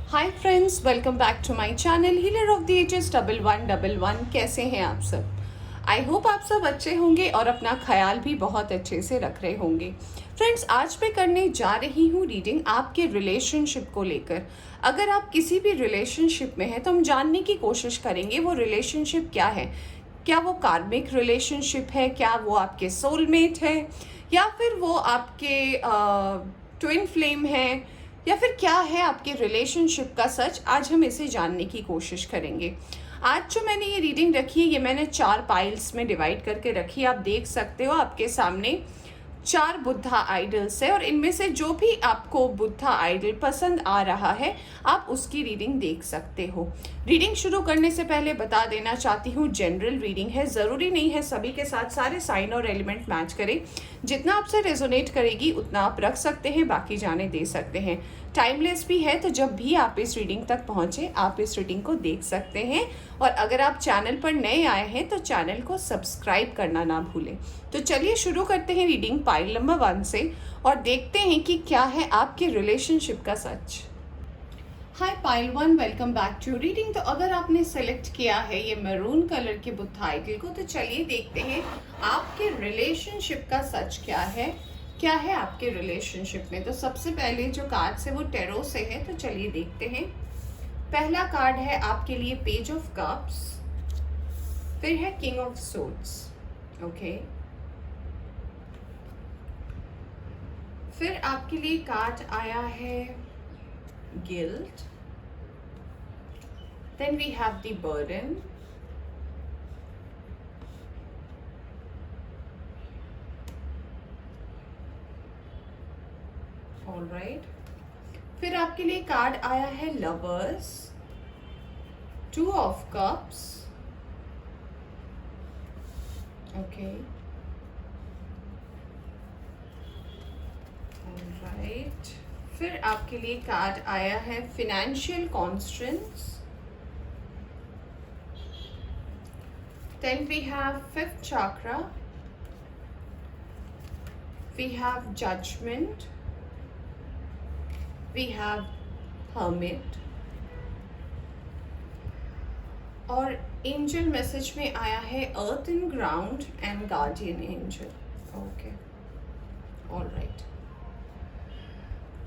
Hi friends, welcome back to my channel healer of the ages 1111। कैसे हैं आप सब? आई होप आप सब अच्छे होंगे और अपना ख्याल भी बहुत अच्छे से रख रहे होंगे। फ्रेंड्स, आज मैं करने जा रही हूँ रीडिंग आपके रिलेशनशिप को लेकर। अगर आप किसी भी रिलेशनशिप में हैं तो हम जानने की कोशिश करेंगे वो रिलेशनशिप क्या है। क्या वो कार्मिक रिलेशनशिप है, क्या वो आपके सोलमेट है, या फिर वो आपके ट्विन फ्लेम है, या फिर क्या है आपके रिलेशनशिप का सच। आज हम इसे जानने की कोशिश करेंगे। आज जो मैंने ये रीडिंग रखी है, ये मैंने 4 पाइल्स में डिवाइड करके रखी है। आप देख सकते हो आपके सामने 4 बुद्धा आइडल्स है और इनमें से जो भी आपको बुद्धा आइडल पसंद आ रहा है आप उसकी रीडिंग देख सकते हो। रीडिंग शुरू करने से पहले बता देना चाहती हूँ, जनरल रीडिंग है, ज़रूरी नहीं है सभी के साथ सारे साइन और एलिमेंट मैच करें। जितना आपसे रेजोनेट करेगी उतना आप रख सकते हैं, बाकी जाने दे सकते हैं। टाइमलेस भी है, तो जब भी आप इस रीडिंग तक पहुँचे आप इस रीडिंग को देख सकते हैं। और अगर आप चैनल पर नए आए हैं तो चैनल को सब्सक्राइब करना ना भूलें। तो चलिए शुरू करते हैं रीडिंग पाइल नंबर 1 से और देखते हैं कि क्या है आपके रिलेशनशिप का सच। Hi pile 1, welcome back to reading. तो अगर आपने सेलेक्ट किया है ये मैरून कलर के बुद्धा आइडल को, तो चलिए देखते हैं आपके रिलेशनशिप का सच क्या है आपके रिलेशनशिप में। तो सबसे पहले जो कार्ड है वो टेरो से है, तो चलिए देखते हैं। पहला कार्ड है आपके लिए पेज ऑफ कप्स, फिर है किंग ऑफ सोर्ड्स, ओके। फिर आपके लिए कार्ड आया है guilt, then we have the burden, all right। फिर आपके लिए कार्ड आया है lovers, 2 of cups, okay, all right। फिर आपके लिए कार्ड आया है financial constraints, then we have 5th chakra, we have judgment, we have hermit, और एंजल मैसेज में आया है earth and ground and guardian angel, okay, all right.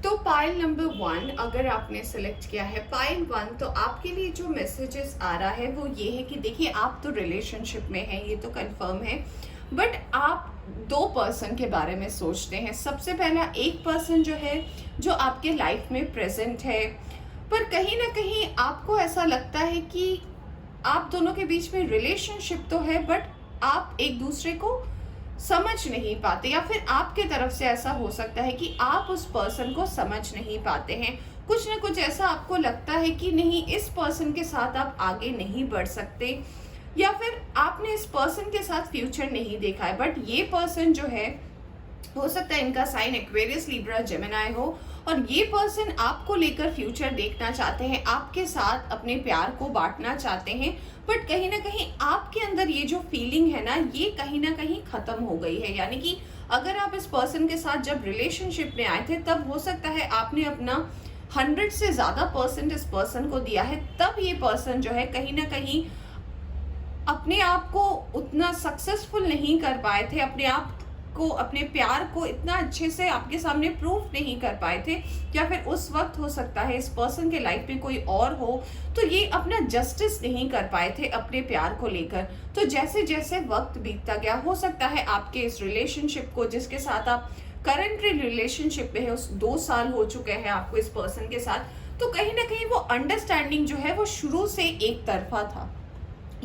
तो पाइल नंबर 1 अगर आपने सेलेक्ट किया है पाइल 1, तो आपके लिए जो मैसेजेस आ रहा है वो ये है कि देखिए, आप तो रिलेशनशिप में हैं, ये तो कंफर्म है, बट आप 2 पर्सन के बारे में सोचते हैं। सबसे पहला एक पर्सन जो है जो आपके लाइफ में प्रेजेंट है, पर कहीं ना कहीं आपको ऐसा लगता है कि आप दोनों के बीच में रिलेशनशिप तो है, बट आप एक दूसरे को समझ नहीं पाते, या फिर आपके तरफ से ऐसा हो सकता है कि आप उस पर्सन को समझ नहीं पाते हैं। कुछ ना कुछ ऐसा आपको लगता है कि नहीं, इस पर्सन के साथ आप आगे नहीं बढ़ सकते, या फिर आपने इस पर्सन के साथ फ्यूचर नहीं देखा है। बट ये पर्सन जो है, हो सकता है इनका साइन एक्वेरियस, लिब्रा, जेमिनी हो, और ये पर्सन आपको लेकर फ्यूचर देखना चाहते हैं, आपके साथ अपने प्यार को बांटना चाहते हैं, बट कहीं ना कहीं आपके अंदर ये जो फीलिंग है ना, ये कहीं ना कहीं खत्म हो गई है। यानी कि अगर आप इस पर्सन के साथ जब रिलेशनशिप में आए थे, तब हो सकता है आपने अपना 100 से ज़्यादा % इस पर्सन को दिया है, तब ये पर्सन जो है कहीं ना कहीं अपने आप को उतना सक्सेसफुल नहीं कर पाए थे, अपने आप को, अपने प्यार को इतना अच्छे से आपके सामने प्रूफ नहीं कर पाए थे, या फिर उस वक्त हो सकता है इस पर्सन के लाइफ में कोई और हो, तो ये अपना जस्टिस नहीं कर पाए थे अपने प्यार को लेकर। तो जैसे जैसे वक्त बीतता गया, हो सकता है आपके इस रिलेशनशिप को, जिसके साथ आप करंटली रिलेशनशिप में है, उस 2 साल हो चुके हैं आपको इस पर्सन के साथ, तो कहीं ना कहीं वो अंडरस्टैंडिंग जो है वो शुरू से एक तरफा था,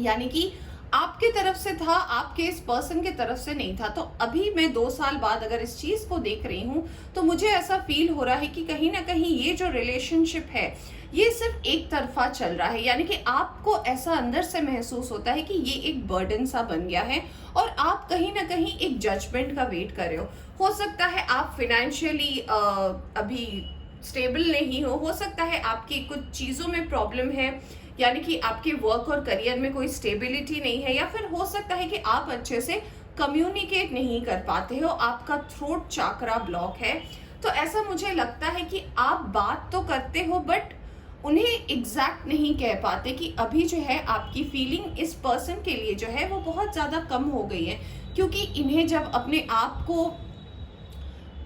यानी कि आपके तरफ से था, आपके इस पर्सन के तरफ से नहीं था। तो अभी मैं 2 साल बाद अगर इस चीज को देख रही हूँ, तो मुझे ऐसा फील हो रहा है कि कहीं ना कहीं ये जो रिलेशनशिप है ये सिर्फ एक तरफा चल रहा है, यानी कि आपको ऐसा अंदर से महसूस होता है कि ये एक बर्डन सा बन गया है, और आप कहीं ना कहीं एक जजमेंट का वेट कर रहे हो सकता है आप फिनेंशियली अभी स्टेबल नहीं हो सकता है आपकी कुछ चीज़ों में प्रॉब्लम है, यानी कि आपके वर्क और करियर में कोई स्टेबिलिटी नहीं है, या फिर हो सकता है कि आप अच्छे से कम्युनिकेट नहीं कर पाते हो, आपका थ्रोट चाकरा ब्लॉक है। तो ऐसा मुझे लगता है कि आप बात तो करते हो, बट उन्हें एग्जैक्ट नहीं कह पाते कि अभी जो है आपकी फीलिंग इस पर्सन के लिए जो है वो बहुत ज़्यादा कम हो गई है, क्योंकि इन्हें जब अपने आप को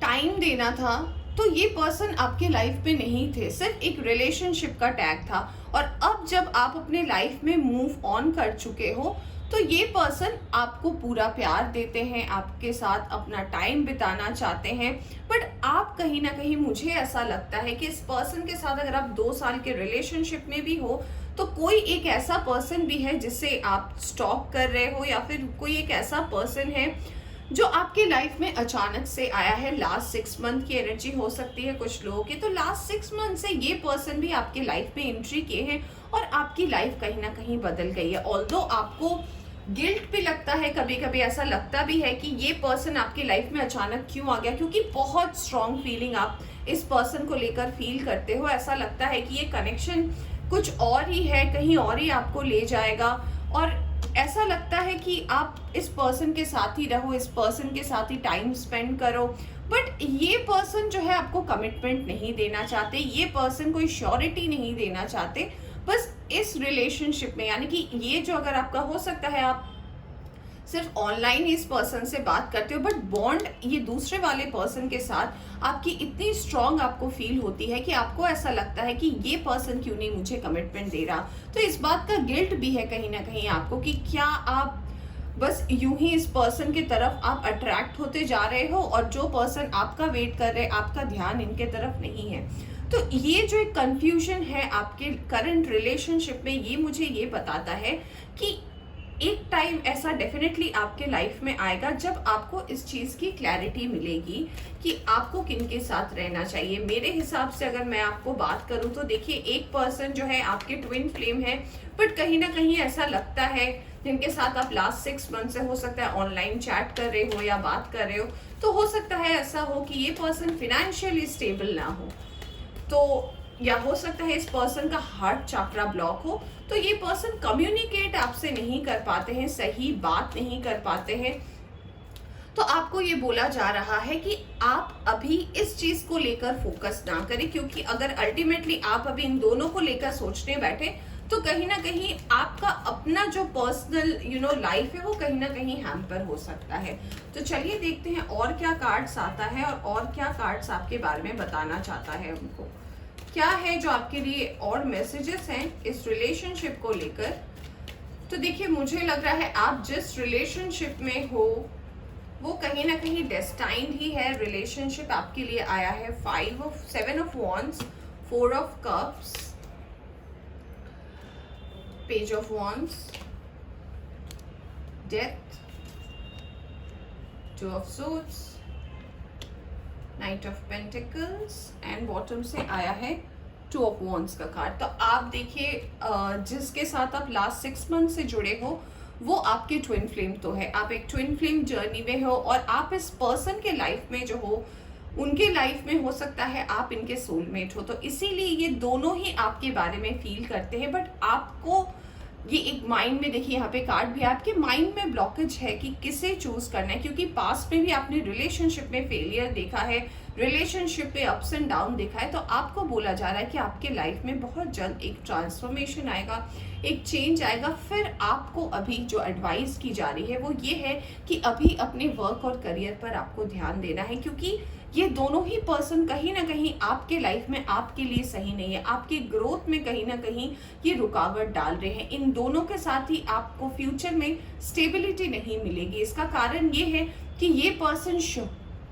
टाइम देना था तो ये पर्सन आपके लाइफ में नहीं थे, सिर्फ एक रिलेशनशिप का टैग था। और अब जब आप अपने लाइफ में मूव ऑन कर चुके हो तो ये पर्सन आपको पूरा प्यार देते हैं, आपके साथ अपना टाइम बिताना चाहते हैं। बट आप कहीं ना कहीं, मुझे ऐसा लगता है कि इस पर्सन के साथ अगर आप 2 साल के रिलेशनशिप में भी हो तो कोई एक ऐसा पर्सन भी है जिससे आप स्टॉक कर रहे हो, या फिर कोई एक ऐसा पर्सन है जो आपके लाइफ में अचानक से आया है। लास्ट 6 मंथ की एनर्जी हो सकती है कुछ लोगों की, तो लास्ट 6 मंथ से ये पर्सन भी आपके लाइफ में एंट्री किए हैं और आपकी लाइफ कहीं ना कहीं बदल गई है। ऑल्दो आपको गिल्ट भी लगता है, कभी कभी ऐसा लगता भी है कि ये पर्सन आपकी लाइफ में अचानक क्यों आ गया, क्योंकि बहुत स्ट्रॉन्ग फीलिंग आप इस पर्सन को लेकर फील करते हो। ऐसा लगता है कि ये कनेक्शन कुछ और ही है, कहीं और ही आपको ले जाएगा, और ऐसा लगता है कि आप इस पर्सन के साथ ही रहो, इस पर्सन के साथ ही टाइम स्पेंड करो। बट ये पर्सन जो है आपको कमिटमेंट नहीं देना चाहते, ये पर्सन कोई श्योरिटी नहीं देना चाहते। बस इस रिलेशनशिप में, यानी कि ये जो अगर आपका हो सकता है आप सिर्फ ऑनलाइन ही इस पर्सन से बात करते हो, बट बॉन्ड ये दूसरे वाले पर्सन के साथ आपकी इतनी स्ट्रांग आपको फील होती है कि आपको ऐसा लगता है कि ये पर्सन क्यों नहीं मुझे कमिटमेंट दे रहा। तो इस बात का गिल्ट भी है कहीं ना कहीं आपको कि क्या आप बस यूं ही इस पर्सन की तरफ आप अट्रैक्ट होते जा रहे हो, और जो पर्सन आपका वेट कर रहे हैं आपका ध्यान इनके तरफ नहीं है। तो ये जो एक कंफ्यूजन है आपके करंट रिलेशनशिप में, ये मुझे ये बताता है कि एक टाइम ऐसा डेफिनेटली आपके लाइफ में आएगा जब आपको इस चीज की क्लैरिटी मिलेगी कि आपको किन के साथ रहना चाहिए। मेरे हिसाब से अगर मैं आपको बात करूं तो देखिए, एक पर्सन जो है आपके ट्विन फ्लेम है, बट कहीं ना कहीं ऐसा लगता है जिनके साथ आप लास्ट 6 मंथ से हो सकता है ऑनलाइन चैट कर रहे हो या बात कर रहे हो, तो हो सकता है ऐसा हो कि ये पर्सन फिनेंशियली स्टेबल ना हो, तो या हो सकता है इस पर्सन का हार्ट चक्रा ब्लॉक हो, तो ये पर्सन कम्युनिकेट आपसे नहीं कर पाते हैं, सही बात नहीं कर पाते हैं। तो आपको ये बोला जा रहा है कि आप अभी इस चीज को लेकर फोकस ना करें, क्योंकि अगर अल्टीमेटली आप अभी इन दोनों को लेकर सोचने बैठे तो कहीं ना कहीं आपका अपना जो पर्सनल लाइफ है वो कहीं ना कहीं हैम्पर हो सकता है। तो चलिए देखते हैं और क्या कार्ड्स आता है और क्या कार्ड्स आपके बारे में बताना चाहता है उनको। क्या है जो आपके लिए और मैसेजेस हैं इस रिलेशनशिप को लेकर। तो देखिए, मुझे लग रहा है आप जिस रिलेशनशिप में हो वो कहीं ना कहीं डेस्टाइन्ड ही है। रिलेशनशिप आपके लिए आया है 7 of wands, 4 of cups, page of wands, death, 2 of swords, night of pentacles and bottom से आया है 2 ऑफ wands का कार्ड। तो आप देखिए, जिसके साथ आप लास्ट 6 मंथ से जुड़े हो वो आपके ट्विन फ्लेम तो है, आप एक ट्विन फ्लेम जर्नी में हो, और आप इस पर्सन के लाइफ में जो हो उनके लाइफ में हो सकता है आप इनके सोलमेट हो। तो इसीलिए ये दोनों ही आपके बारे में फील करते हैं, बट आपको ये एक माइंड में, देखिए यहाँ पे कार्ड भी, आपके माइंड में ब्लॉकेज है कि किसे चूज करना है, क्योंकि पास्ट में भी आपने रिलेशनशिप में फेलियर देखा है, रिलेशनशिप पे अप्स एंड डाउन देखा है। तो आपको बोला जा रहा है कि आपके लाइफ में बहुत जल्द एक ट्रांसफॉर्मेशन आएगा, एक चेंज आएगा। फिर आपको अभी जो एडवाइस की जा रही है वो ये है कि अभी अपने वर्क और करियर पर आपको ध्यान देना है, क्योंकि ये दोनों ही पर्सन कहीं ना कहीं आपके लाइफ में आपके लिए सही नहीं है, आपकी ग्रोथ में कहीं ना कहीं ये रुकावट डाल रहे हैं। इन दोनों के साथ ही आपको फ्यूचर में स्टेबिलिटी नहीं मिलेगी। इसका कारण ये है कि ये पर्सन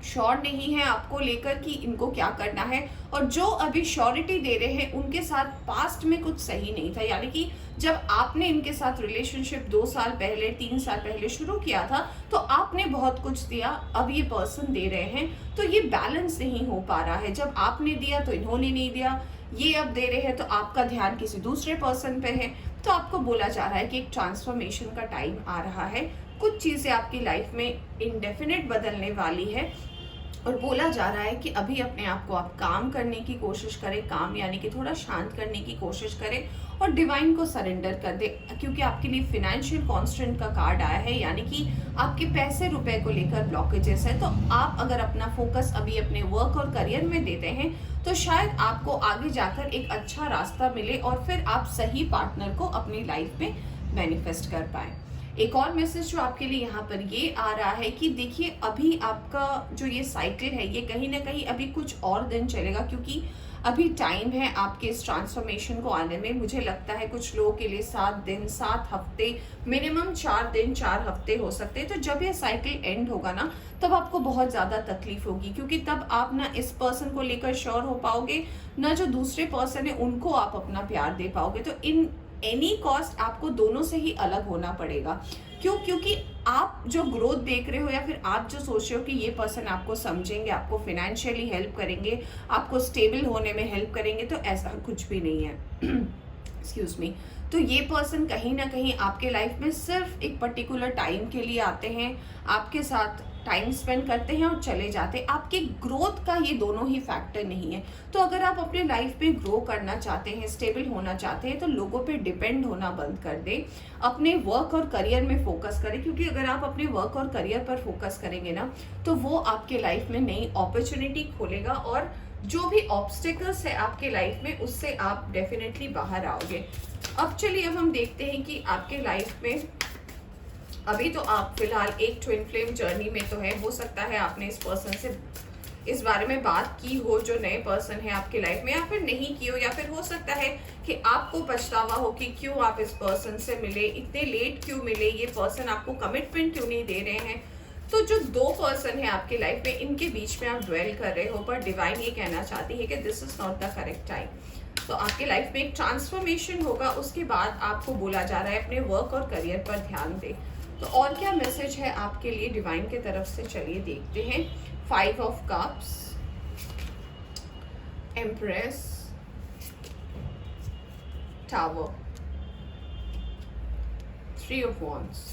श्योर नहीं है आपको लेकर कि इनको क्या करना है, और जो अभी श्योरिटी दे रहे हैं उनके साथ पास्ट में कुछ सही नहीं था। यानी कि जब आपने इनके साथ रिलेशनशिप 2 साल पहले 3 साल पहले शुरू किया था तो आपने बहुत कुछ दिया, अब ये पर्सन दे रहे हैं, तो ये बैलेंस नहीं हो पा रहा है। जब आपने दिया तो इन्होंने नहीं दिया, ये अब दे रहे हैं तो आपका ध्यान किसी दूसरे पर्सन पे है। तो आपको बोला जा रहा है कि एक ट्रांसफॉर्मेशन का टाइम आ रहा है, कुछ चीजें आपकी लाइफ में इंडेफिनिट बदलने वाली है, और बोला जा रहा है कि अभी अपने आप को आप काम करने की कोशिश करें, काम यानी कि थोड़ा शांत करने की कोशिश करें और डिवाइन को सरेंडर कर दे, क्योंकि आपके लिए फिनेंशियल कॉन्स्टेंट का कार्ड आया है, यानी कि आपके पैसे रुपए को लेकर ब्लॉकेजेस है। तो आप अगर अपना फोकस अभी अपने वर्क और करियर में देते हैं तो शायद आपको आगे जाकर एक अच्छा रास्ता मिले और फिर आप सही पार्टनर को अपनी लाइफ में मैनिफेस्ट कर पाए। एक और मैसेज जो आपके लिए यहाँ पर ये आ रहा है कि देखिए अभी आपका जो ये साइकिल है ये कहीं ना कहीं अभी कुछ और दिन चलेगा, क्योंकि अभी टाइम है आपके इस ट्रांसफॉर्मेशन को आने में। मुझे लगता है कुछ लोगों के लिए 7 दिन, 7 हफ्ते, मिनिमम 4 दिन, 4 हफ्ते हो सकते हैं। तो जब ये साइकिल एंड होगा ना, तब आपको बहुत ज़्यादा तकलीफ होगी, क्योंकि तब आप ना इस पर्सन को लेकर श्योर हो पाओगे, ना जो दूसरे पर्सन है उनको आप अपना प्यार दे पाओगे। तो इन एनी कॉस्ट आपको दोनों से ही अलग होना पड़ेगा। क्यों? क्योंकि आप जो ग्रोथ देख रहे हो या फिर आप जो सोच रहे हो कि ये पर्सन आपको समझेंगे, आपको फाइनेंशियली हेल्प करेंगे, आपको स्टेबल होने में हेल्प करेंगे, तो ऐसा कुछ भी नहीं है। Excuse me. तो ये पर्सन कहीं ना कहीं आपके लाइफ में सिर्फ एक पर्टिकुलर टाइम के लिए आते हैं, आपके साथ टाइम स्पेंड करते हैं और चले जाते हैं। आपके ग्रोथ का ये दोनों ही फैक्टर नहीं है। तो अगर आप अपने लाइफ में ग्रो करना चाहते हैं, स्टेबल होना चाहते हैं, तो लोगों पे डिपेंड होना बंद कर दें, अपने वर्क और करियर में फोकस करें। क्योंकि अगर आप अपने वर्क और करियर पर फोकस करेंगे ना, तो वो आपके लाइफ में नई अपॉर्चुनिटी खोलेगा और जो भी ऑब्स्टिकल्स है आपके लाइफ में उससे आप डेफिनेटली बाहर आओगे। अब चलिए अब हम देखते हैं कि आपके लाइफ में अभी तो आप फिलहाल एक ट्विन फ्लेम जर्नी में तो है। हो सकता है आपने इस पर्सन से इस बारे में बात की हो, जो नए पर्सन है आपके लाइफ में, या फिर नहीं की हो, या फिर हो सकता है कि आपको पछतावा हो कि क्यों आप इस पर्सन से मिले, इतने लेट क्यों मिले, ये पर्सन आपको कमिटमेंट क्यों नहीं दे रहे हैं। तो जो 2 पर्सन है आपके लाइफ में, इनके बीच में आप ड्वेल कर रहे हो, पर डिवाइन ये कहना चाहती है कि this is not the correct time. तो आपके लाइफ में एक ट्रांसफॉर्मेशन होगा, उसके बाद आपको बोला जा रहा है अपने वर्क और करियर पर ध्यान दे। तो और क्या मैसेज है आपके लिए डिवाइन की तरफ से, चलिए देखते हैं। 5 of cups, empress, tower, 3 of wands,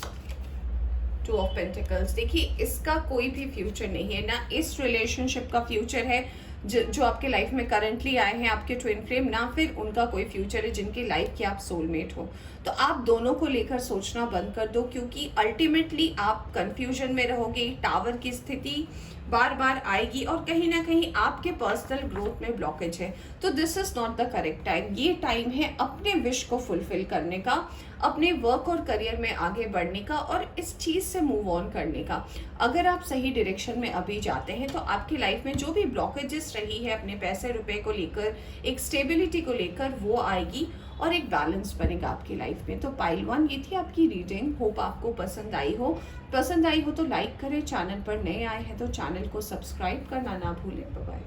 2 of pentacles. देखिए इसका कोई भी फ्यूचर नहीं है, ना इस रिलेशनशिप का फ्यूचर है जो आपके लाइफ में करंटली आए हैं आपके ट्विन फ्लेम, ना फिर उनका कोई फ्यूचर है जिनकी लाइफ के आप सोलमेट हो। तो आप दोनों को लेकर सोचना बंद कर दो, क्योंकि अल्टीमेटली आप कंफ्यूजन में रहोगे, टावर की स्थिति बार बार आएगी और कहीं ना कहीं आपके पर्सनल ग्रोथ में ब्लॉकेज है। तो this is not the correct time. ये टाइम है अपने विश को फुलफिल करने का, अपने वर्क और करियर में आगे बढ़ने का और इस चीज़ से मूव ऑन करने का। अगर आप सही डायरेक्शन में अभी जाते हैं तो आपकी लाइफ में जो भी ब्लॉकेजेस रही है अपने पैसे रुपए को लेकर, एक स्टेबिलिटी को लेकर, वो आएगी और एक बैलेंस बनेगा आपकी लाइफ में। तो पाइल 1 ये थी आपकी रीडिंग। होप आपको पसंद आई हो। पसंद आई हो तो लाइक करें, चैनल पर नए आए हैं तो चैनल को सब्सक्राइब करना ना भूलें। Bye bye.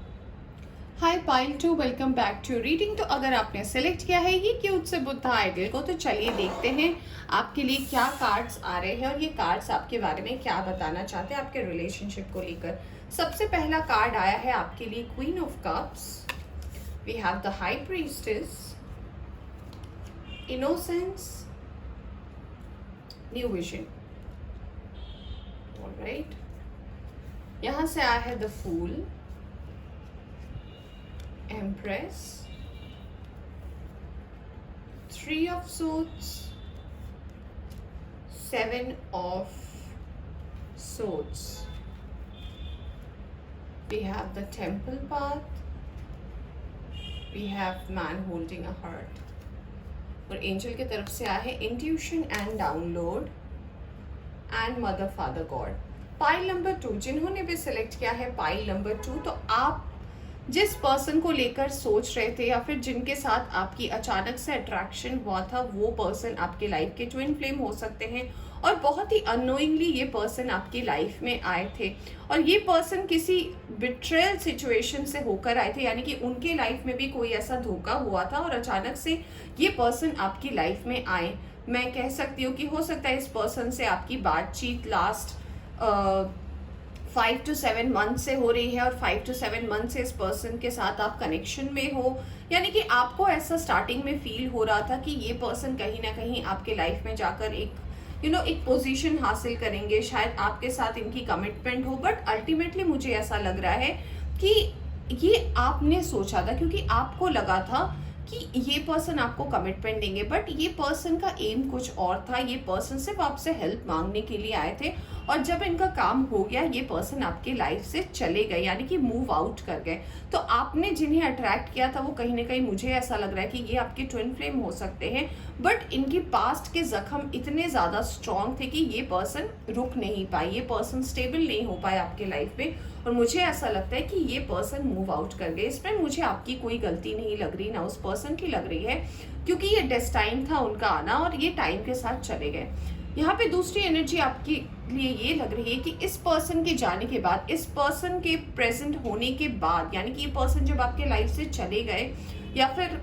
Hi pile 2, welcome back to reading. तो अगर आपने सेलेक्ट किया है ये क्यूट से बुद्धा आइडल को, तो चलिए देखते हैं आपके लिए क्या कार्ड्स आ रहे हैं और ये कार्ड्स आपके बारे में क्या बताना चाहते हैं आपके रिलेशनशिप को लेकर। सबसे पहला कार्ड आया है आपके लिए queen of cups. We have the high priestess, innocence, new vision. Alright, यहां से आया है the fool, empress, 3 of swords, 7 of swords. We have the temple path. We have man holding a heart. और angel की तरफ से आया है intuition and download and mother father God. Pile number 2, जिन्होंने भी सिलेक्ट किया है पाइल नंबर 2, तो आप जिस पर्सन को लेकर सोच रहे थे या फिर जिनके साथ आपकी अचानक से अट्रैक्शन हुआ था, वो पर्सन आपके लाइफ के ट्विन फ्लेम हो सकते हैं और बहुत ही अननोइंगली ये पर्सन आपकी लाइफ में आए थे और ये पर्सन किसी बिट्रेयल सिचुएशन से होकर आए थे, यानी कि उनके लाइफ में भी कोई ऐसा धोखा हुआ था और अचानक से ये पर्सन आपकी लाइफ में आए। मैं कह सकती हूँ कि हो सकता है इस पर्सन से आपकी बातचीत लास्ट 5 to 7 मंथ से हो रही है और 5 to 7 मंथ से इस पर्सन के साथ आप कनेक्शन में हो, यानी कि आपको ऐसा स्टार्टिंग में फील हो रहा था कि ये पर्सन कहीं ना कहीं आपके लाइफ में जाकर एक एक पोजीशन हासिल करेंगे, शायद आपके साथ इनकी कमिटमेंट हो। बट अल्टीमेटली मुझे ऐसा लग रहा है कि ये आपने सोचा था, क्योंकि आपको लगा था कि ये पर्सन आपको कमिटमेंट देंगे, बट ये पर्सन का एम कुछ और था। ये पर्सन सिर्फ आपसे हेल्प मांगने के लिए आए थे और जब इनका काम हो गया ये पर्सन आपके लाइफ से चले गए, यानी कि मूव आउट कर गए। तो आपने जिन्हें अट्रैक्ट किया था वो कहीं ना कहीं मुझे ऐसा लग रहा है कि ये आपके ट्विन फ्लेम हो सकते हैं, बट इनकी पास्ट के जख्म इतने ज़्यादा स्ट्रॉन्ग थे कि ये पर्सन रुक नहीं पाए, ये पर्सन स्टेबल नहीं हो पाए आपके लाइफ में, और मुझे ऐसा लगता है कि ये पर्सन मूव आउट कर गए। इसमें मुझे आपकी कोई गलती नहीं लग रही, ना उस पर्सन की लग रही है, क्योंकि ये डेस्टाइन था उनका आना और ये टाइम के साथ चले गए। यहाँ पे दूसरी एनर्जी आपके लिए ये लग रही है कि इस पर्सन के जाने के बाद, इस पर्सन के प्रेजेंट होने के बाद, यानी कि ये पर्सन जब आपके लाइफ से चले गए या फिर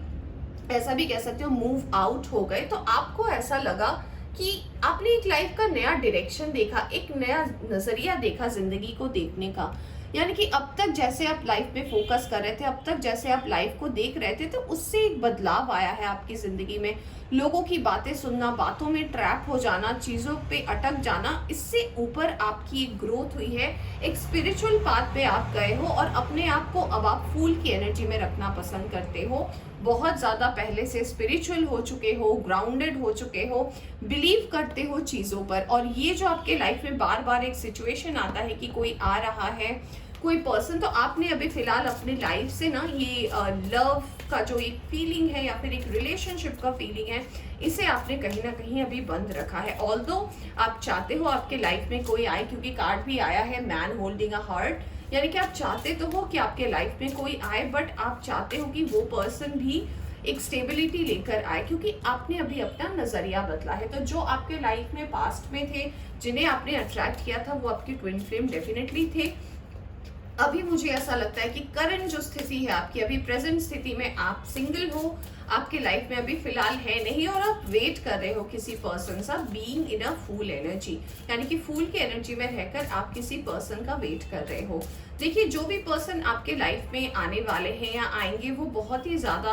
ऐसा भी कह सकते हो मूव आउट हो गए, तो आपको ऐसा लगा कि आपने एक लाइफ का नया डायरेक्शन देखा, एक नया नजरिया देखा जिंदगी को देखने का। यानी कि अब तक जैसे आप लाइफ में फोकस कर रहे थे, अब तक जैसे आप लाइफ को देख रहे थे, तो उससे एक बदलाव आया है आपकी जिंदगी में। लोगों की बातें सुनना, बातों में ट्रैप हो जाना, चीजों पे अटक जाना, इससे ऊपर आपकी एक ग्रोथ हुई है, एक स्पिरिचुअल पाथ पे आप गए हो और अपने आप को अब आप फूल की एनर्जी में रखना पसंद करते हो। बहुत ज्यादा पहले से स्पिरिचुअल हो चुके हो, ग्राउंडेड हो चुके हो, बिलीव करते हो चीजों पर। और ये जो आपके लाइफ में बार बार एक सिचुएशन आता है कि कोई आ रहा है, कोई पर्सन, तो आपने अभी फिलहाल अपनी लाइफ से ना ये लव का जो एक फीलिंग है या फिर एक रिलेशनशिप का फीलिंग है, इसे आपने कहीं ना कहीं अभी बंद रखा है। ऑल्दो आप चाहते हो आपके लाइफ में कोई आए, क्योंकि कार्ड भी आया है मैन होल्डिंग अ हार्ट, यानी कि आप चाहते तो हो कि आपके लाइफ में कोई आए, बट आप चाहते हो कि वो पर्सन भी एक स्टेबिलिटी लेकर आए, क्योंकि आपने अभी अपना नजरिया बदला है। तो जो आपके लाइफ में पास्ट में थे, जिन्हें आपने अट्रैक्ट किया था, वो आपके ट्विन फ्लेम डेफिनेटली थे। अभी मुझे ऐसा लगता है कि करंट जो स्थिति है आपकी, अभी प्रेजेंट स्थिति में आप सिंगल हो, आपके लाइफ में अभी फिलहाल है नहीं, और आप वेट कर रहे हो किसी पर्सन सा, being in a fool energy, यानी कि फूल की एनर्जी में रहकर आप किसी पर्सन का वेट कर रहे हो। देखिए, जो भी पर्सन आपके लाइफ में आने वाले हैं या आएंगे, वो बहुत ही ज्यादा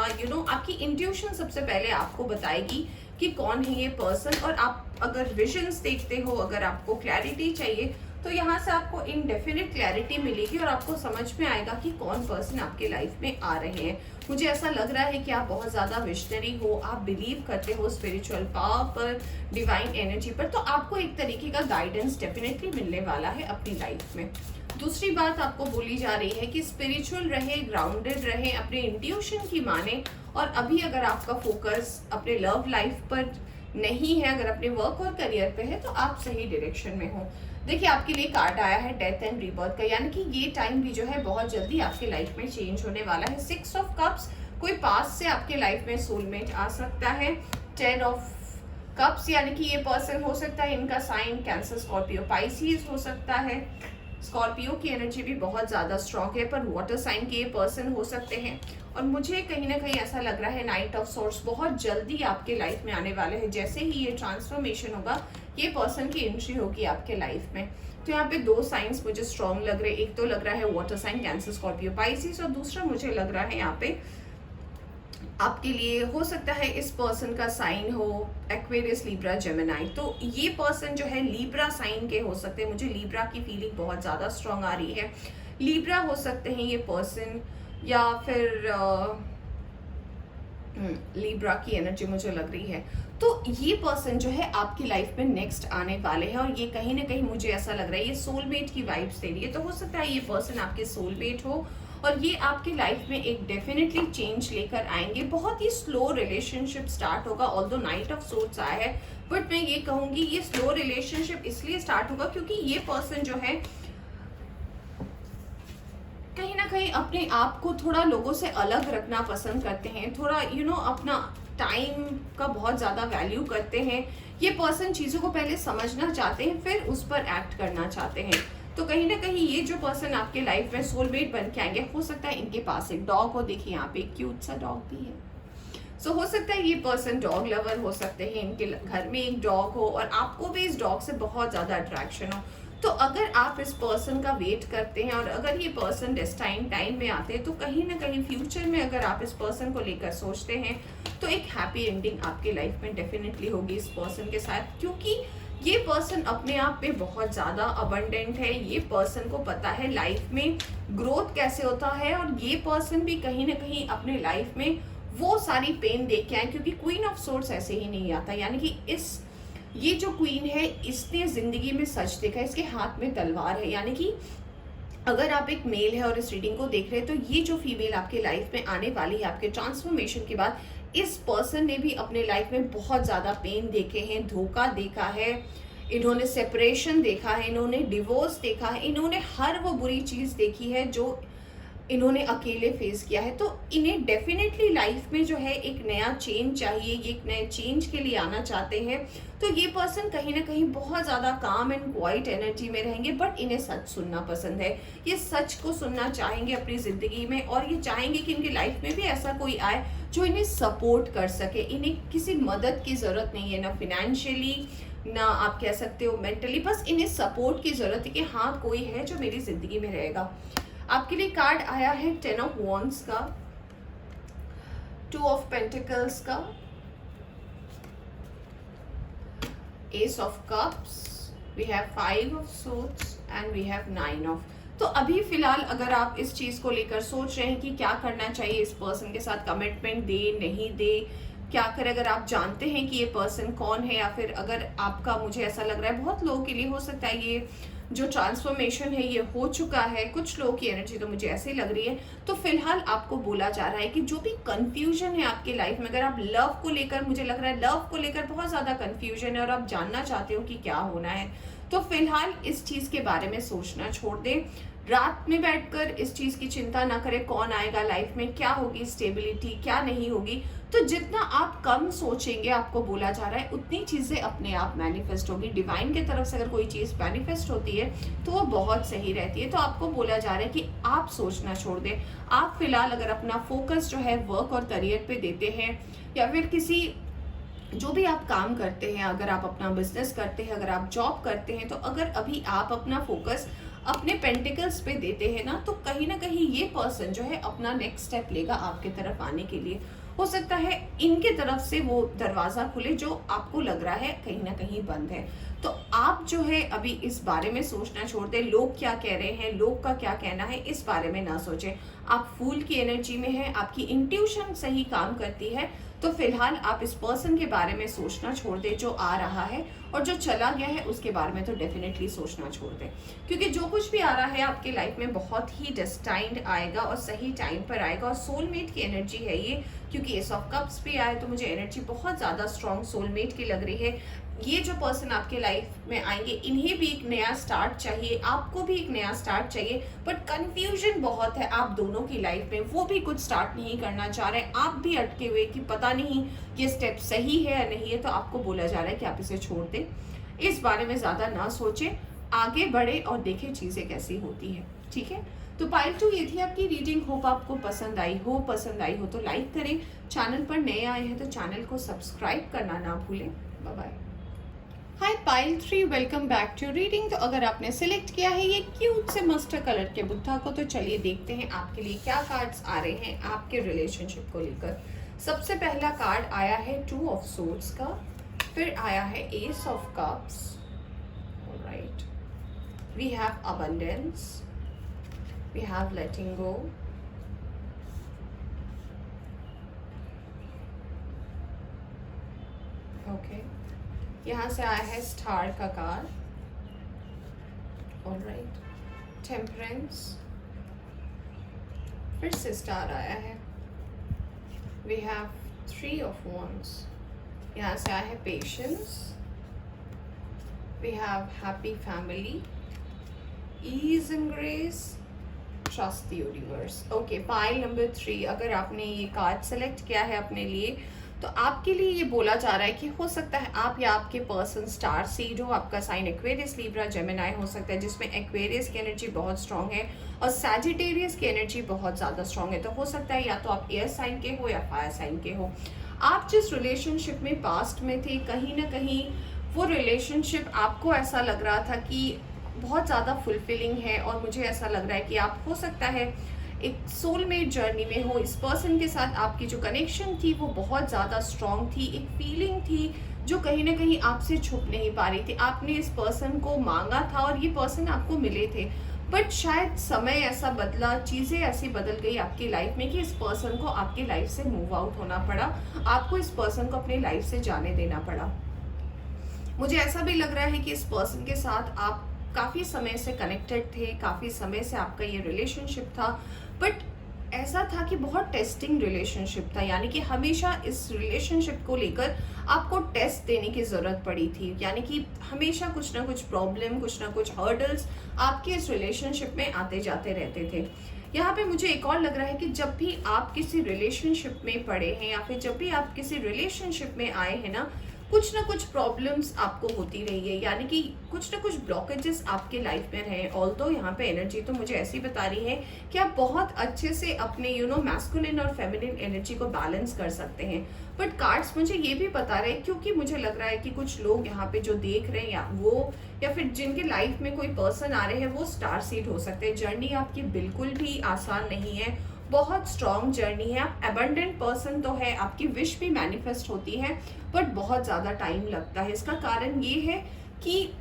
आपकी इंट्यूशन सबसे पहले आपको बताएगी कि कौन है ये पर्सन। और आप अगर विजन्स देखते हो, अगर आपको क्लैरिटी चाहिए, तो यहाँ से आपको इनडेफिनिट क्लैरिटी मिलेगी और आपको समझ में आएगा कि कौन पर्सन आपके लाइफ में आ रहे हैं। मुझे ऐसा लग रहा है कि आप बहुत ज़्यादा विशनरी हो, आप बिलीव करते हो स्पिरिचुअल पावर पर, डिवाइन एनर्जी पर, तो आपको एक तरीके का गाइडेंस डेफिनेटली मिलने वाला है अपनी लाइफ में। दूसरी बात आपको बोली जा रही है कि स्पिरिचुअल रहे, ग्राउंडेड रहे, अपने इंट्यूशन की माने। और अभी अगर आपका फोकस अपने लव लाइफ पर नहीं है, अगर अपने वर्क और करियर पे है, तो आप सही डायरेक्शन में हो। देखिए, आपके लिए कार्ड आया है डेथ एंड रीबर्थ का, यानी कि ये टाइम भी जो है बहुत जल्दी आपके लाइफ में चेंज होने वाला है। 6 ऑफ कप्स, कोई पास से आपके लाइफ में सोलमेट आ सकता है। 10 ऑफ कप्स, यानी कि ये पर्सन हो सकता है, इनका साइन कैंसर, स्कॉर्पियो, पाइसिस हो सकता है। स्कॉर्पियो की एनर्जी भी बहुत ज़्यादा स्ट्रॉन्ग है, पर वाटर साइन के ये पर्सन हो सकते हैं। और मुझे कहीं ना कहीं ऐसा लग रहा है नाइट ऑफ सोर्ट्स बहुत जल्दी आपके लाइफ में आने वाले हैं। जैसे ही ये ट्रांसफॉर्मेशन होगा, ये पर्सन की एंट्री होगी आपके लाइफ में। तो यहाँ पे 2 साइंस मुझे स्ट्रॉन्ग लग रहे हैं। एक तो लग रहा है water sign cancer, scorpio, pisces, और दूसरा मुझे लग रहा है यहाँ पे आपके लिए हो सकता है इस पर्सन का साइन हो एक्वेरियस, लिब्रा, जेमिनी। तो ये पर्सन जो है लिब्रा साइन के हो सकते हैं। मुझे लिब्रा की फीलिंग बहुत ज़्यादा स्ट्रॉन्ग आ रही है। लिब्रा हो सकते हैं ये पर्सन, या फिर लिब्रा की एनर्जी मुझे लग रही है। तो ये पर्सन जो है आपकी लाइफ में नेक्स्ट आने वाले हैं, और ये कहीं ना कहीं मुझे ऐसा लग रहा है ये सोलमेट की वाइब्स दे रही है। तो हो सकता है ये पर्सन आपके सोलमेट हो, और ये आपकी लाइफ में एक डेफिनेटली चेंज लेकर आएंगे। बहुत ही स्लो रिलेशनशिप स्टार्ट होगा, ऑल्दो नाइट ऑफ सोर्ट्स आया है, बट मैं ये कहूंगी ये स्लो रिलेशनशिप इसलिए स्टार्ट होगा क्योंकि ये पर्सन जो है कहीं ना कहीं अपने आप को थोड़ा लोगों से अलग रखना पसंद करते हैं, थोड़ा अपना टाइम का बहुत ज़्यादा वैल्यू करते हैं। ये पर्सन चीज़ों को पहले समझना चाहते हैं, फिर उस पर एक्ट करना चाहते हैं। तो कहीं ना कहीं ये जो पर्सन आपके लाइफ में सोलमेट बन के आएंगे, हो सकता है इनके पास एक डॉग हो। देखिए, यहाँ पे एक क्यूट सा डॉग भी है। सो हो सकता है ये पर्सन डॉग लवर हो सकते हैं, इनके घर में एक डॉग हो और आपको भी इस डॉग से बहुत ज़्यादा अट्रैक्शन हो। तो अगर आप इस पर्सन का वेट करते हैं और अगर ये पर्सन डेस्टाइन टाइम में आते हैं, तो कहीं ना कहीं फ्यूचर में अगर आप इस पर्सन को लेकर सोचते हैं, तो एक हैप्पी एंडिंग आपकी लाइफ में डेफिनेटली होगी इस पर्सन के साथ, क्योंकि ये पर्सन अपने आप में बहुत ज़्यादा अबंडेंट है। ये पर्सन को पता है लाइफ में ग्रोथ कैसे होता है, और ये पर्सन भी कहीं ना कहीं अपने लाइफ में वो सारी पेन देख के आए, क्योंकि क्वीन ऑफ सोर्ड्स ऐसे ही नहीं आता। यानी कि इस ये जो क्वीन है इसने जिंदगी में सच देखा है, इसके हाथ में तलवार है। यानी कि अगर आप एक मेल है और इस रीडिंग को देख रहे हैं तो ये जो फीमेल आपके लाइफ में आने वाली है आपके ट्रांसफॉर्मेशन के बाद, इस पर्सन ने भी अपने लाइफ में बहुत ज़्यादा पेन देखे हैं, धोखा देखा है, इन्होंने सेपरेशन देखा है, इन्होंने डिवोर्स देखा है, इन्होंने हर वो बुरी चीज़ देखी है जो इन्होंने अकेले फेस किया है। तो इन्हें डेफिनेटली लाइफ में जो है एक नया चेंज चाहिए, ये एक नए चेंज के लिए आना चाहते हैं। तो ये पर्सन कहीं ना कहीं बहुत ज़्यादा काम एंड क्वाइट एनर्जी में रहेंगे, बट इन्हें सच सुनना पसंद है। ये सच को सुनना चाहेंगे अपनी ज़िंदगी में, और ये चाहेंगे कि इनकी लाइफ में भी ऐसा कोई आए जो इन्हें सपोर्ट कर सके। इन्हें किसी मदद की ज़रूरत नहीं है, ना फिनेंशियली ना आप कह सकते हो मेंटली, बस इन्हें सपोर्ट की ज़रूरत है कि हाँ कोई है जो मेरी ज़िंदगी में रहेगा। आपके लिए कार्ड आया है 10 ऑफ वॉन्ड्स का, 2 ऑफ पेंटिकल्स का, ace of cups, we have 5 of swords and we have 9 of. तो अभी फिलहाल अगर आप इस चीज को लेकर सोच रहे हैं कि क्या करना चाहिए, इस पर्सन के साथ कमिटमेंट दे नहीं दे, क्या करें, अगर आप जानते हैं कि ये पर्सन कौन है, या फिर अगर आपका, मुझे ऐसा लग रहा है बहुत लोगों के लिए हो सकता है ये जो ट्रांसफॉर्मेशन है ये हो चुका है, कुछ लोगों की एनर्जी तो मुझे ऐसे ही लग रही है। तो फिलहाल आपको बोला जा रहा है कि जो भी कंफ्यूजन है आपके लाइफ में, अगर आप लव को लेकर, मुझे लग रहा है लव को लेकर बहुत ज़्यादा कंफ्यूजन है और आप जानना चाहते हो कि क्या होना है, तो फिलहाल इस चीज़ के बारे में सोचना छोड़ दें। रात में बैठकर इस चीज़ की चिंता ना करें कौन आएगा लाइफ में, क्या होगी स्टेबिलिटी, क्या नहीं होगी। तो जितना आप कम सोचेंगे, आपको बोला जा रहा है, उतनी चीज़ें अपने आप मैनिफेस्ट होगी। डिवाइन की तरफ से अगर कोई चीज़ मैनिफेस्ट होती है तो वो बहुत सही रहती है। तो आपको बोला जा रहा है कि आप सोचना छोड़ दें। आप फिलहाल अगर अपना फोकस जो है वर्क और करियर पे देते हैं, या फिर किसी जो भी आप काम करते हैं, अगर आप अपना बिजनेस करते हैं, अगर आप जॉब करते हैं, तो अगर अभी आप अपना फोकस अपने पेंटिकल्स पे देते हैं ना कहीं ये पर्सन जो है अपना नेक्स्ट स्टेप लेगा आपके तरफ आने के लिए। हो सकता है इनके तरफ से वो दरवाजा खुले जो आपको लग रहा है कहीं ना कहीं बंद है। तो आप जो है अभी इस बारे में सोचना छोड़ दें, लोग क्या कह रहे हैं, लोग का क्या कहना है, इस बारे में ना सोचें। आप फूल की एनर्जी में है, आपकी इंट्यूशन सही काम करती है। तो फिलहाल आप इस पर्सन के बारे में सोचना छोड़ दें जो आ रहा है, और जो चला गया है उसके बारे में तो डेफिनेटली सोचना छोड़ दें, क्योंकि जो कुछ भी आ रहा है आपके लाइफ में बहुत ही डेस्टाइन्ड आएगा और सही टाइम पर आएगा। और सोलमेट की एनर्जी है ये, क्योंकि एस ऑफ कप्स भी आए तो मुझे एनर्जी बहुत ज़्यादा स्ट्रॉन्ग सोलमेट की लग रही है। ये जो पर्सन आपके लाइफ में आएंगे, इन्हें भी एक नया स्टार्ट चाहिए, आपको भी एक नया स्टार्ट चाहिए, बट कंफ्यूजन बहुत है आप दोनों की लाइफ में। वो भी कुछ स्टार्ट नहीं करना चाह रहे, आप भी अटके हुए कि पता नहीं ये स्टेप सही है या नहीं है। तो आपको बोला जा रहा है कि आप इसे छोड़ दें, इस बारे में ज़्यादा ना सोचें, आगे बढ़े और देखें चीज़ें कैसी होती है। ठीक है, तो पाइल 2 ये थी आपकी रीडिंग। होप आपको पसंद आई हो तो लाइक करें, चैनल पर नए आए हैं तो चैनल को सब्सक्राइब करना ना भूलें। Bye bye. Hi pile 3, welcome back to reading. तो अगर आपने सिलेक्ट किया है ये क्यूट से मस्टर्ड कलर के बुद्धा को, तो चलिए देखते हैं आपके लिए क्या कार्ड्स आ रहे हैं आपके रिलेशनशिप को लेकर। सबसे पहला कार्ड आया है 2 ऑफ सोर्ड्स का, फिर आया है ace of cups, alright, we have abundance, we have letting go, okay, यहाँ से आया है स्टार का कार्ड, ऑलराइट, टेम्परेंस, फिर से स्टार आया है, वी हैव 3 ऑफ वॉन्ड्स, यहाँ से आया है patience, we have happy family, ease and grace, trust the universe. Okay, pile number 3, अगर आपने ये कार्ड सेलेक्ट किया है अपने लिए, तो आपके लिए ये बोला जा रहा है कि हो सकता है आप या आपके पर्सन स्टार सीड हो, आपका साइन एक्वेरियस, लिब्रा, जेमिनाई हो सकता है, जिसमें एक्वेरियस की एनर्जी बहुत स्ट्रांग है और सैजिटेरियस की एनर्जी बहुत ज़्यादा स्ट्रांग है। तो हो सकता है या तो आप एयर साइन के हो या फायर साइन के हो। आप जिस रिलेशनशिप में पास्ट में थे, कहीं ना कहीं वो रिलेशनशिप आपको ऐसा लग रहा था कि बहुत ज़्यादा फुलफिलिंग है, और मुझे ऐसा लग रहा है कि आप हो सकता है एक सोलमेट जर्नी में हो। इस पर्सन के साथ आपकी जो कनेक्शन थी वो बहुत ज़्यादा स्ट्रॉन्ग थी, एक फीलिंग थी जो कहीं ना कहीं आपसे छुप नहीं पा रही थी। आपने इस पर्सन को मांगा था और ये पर्सन आपको मिले थे, बट शायद समय ऐसा बदला, चीज़ें ऐसी बदल गई आपकी लाइफ में कि इस पर्सन को आपकी लाइफ से मूव आउट होना पड़ा, आपको इस पर्सन को अपनी लाइफ से जाने देना पड़ा। मुझे ऐसा भी लग रहा है कि इस पर्सन के साथ आप काफ़ी समय से कनेक्टेड थे, काफ़ी समय से आपका ये रिलेशनशिप था, बट ऐसा था कि बहुत टेस्टिंग रिलेशनशिप था, यानी कि हमेशा इस रिलेशनशिप को लेकर आपको टेस्ट देने की ज़रूरत पड़ी थी, यानी कि हमेशा कुछ ना कुछ प्रॉब्लम, कुछ ना कुछ हर्डल्स आपके इस रिलेशनशिप में आते जाते रहते थे। यहाँ पे मुझे एक और लग रहा है कि जब भी आप किसी रिलेशनशिप में पड़े हैं या फिर जब भी आप किसी रिलेशनशिप में आए हैं ना, कुछ ना कुछ प्रॉब्लम्स आपको होती रही है, यानी कि कुछ ना कुछ ब्लॉकेजेस आपके लाइफ में रहे। ऑल्दो यहाँ पे एनर्जी तो मुझे ऐसी बता रही है कि आप बहुत अच्छे से अपने मैस्कुलिन और फेमिनिन एनर्जी को बैलेंस कर सकते हैं, बट कार्ड्स मुझे ये भी बता रहे हैं, क्योंकि मुझे लग रहा है कि कुछ लोग यहाँ पे जो देख रहे हैं या फिर जिनके लाइफ में कोई पर्सन आ रहे हैं वो स्टार सीड हो सकते हैं। जर्नी आपकी बिल्कुल भी आसान नहीं है, बहुत स्ट्रॉन्ग जर्नी है। आप अबंडेंट पर्सन तो है, आपकी विश भी मैनिफेस्ट होती है, बट बहुत ज़्यादा टाइम लगता है। इसका कारण ये है कि